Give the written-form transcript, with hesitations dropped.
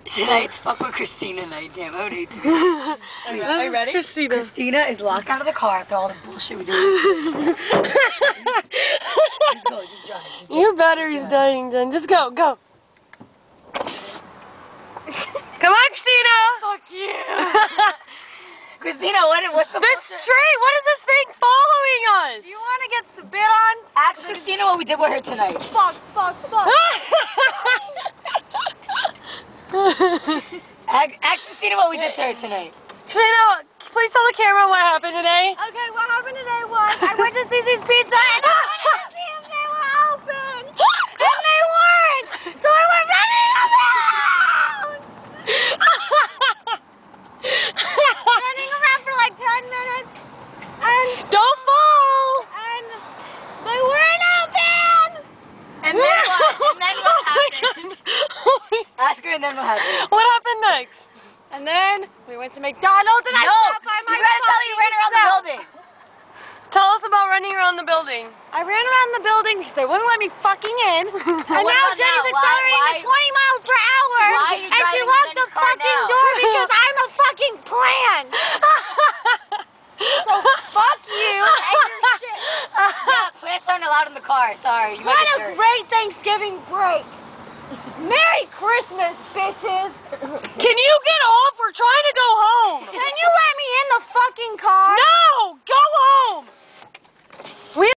Tonight's Fuck with Christina night. Damn, I would hate to be. Are you ready? Christina. Christina is locked out of the car after all the bullshit we did. Just go, just drive. Your battery's dying, Jen. Just go, go. Come on, Christina. Fuck you. Christina, what's the This bullshit? tree, what is this thing following us? Do you want to get spit on? Ask Christina what we did with her tonight. Fuck, fuck, fuck. Ask Christina what we did to her tonight. Christina, please tell the camera what happened today. Okay, what happened today was I went to Cece's Pizza and I wanted to see if they were open. And they weren't. So I went running around. Running around for like 10 minutes. And Don't fall. they weren't open. And then what? And then what happened? Ask her and then what happened. What happened next? And then we went to McDonald's and I sat by my you gotta tell her you ran around the building. Tell us about running around the building. I ran around the building because they wouldn't let me fucking in. And now about Jenny's now? accelerating at 20 miles per hour. Why are you and she driving locked the Jenny's car fucking now? door because I'm a fucking plan. So fuck you and your shit. Yeah, plants aren't allowed in the car. Sorry, you might What get a dirt. great Thanksgiving break. Merry Christmas, bitches. Can you get off? We're trying to go home. Can you let me in the fucking car? No, go home.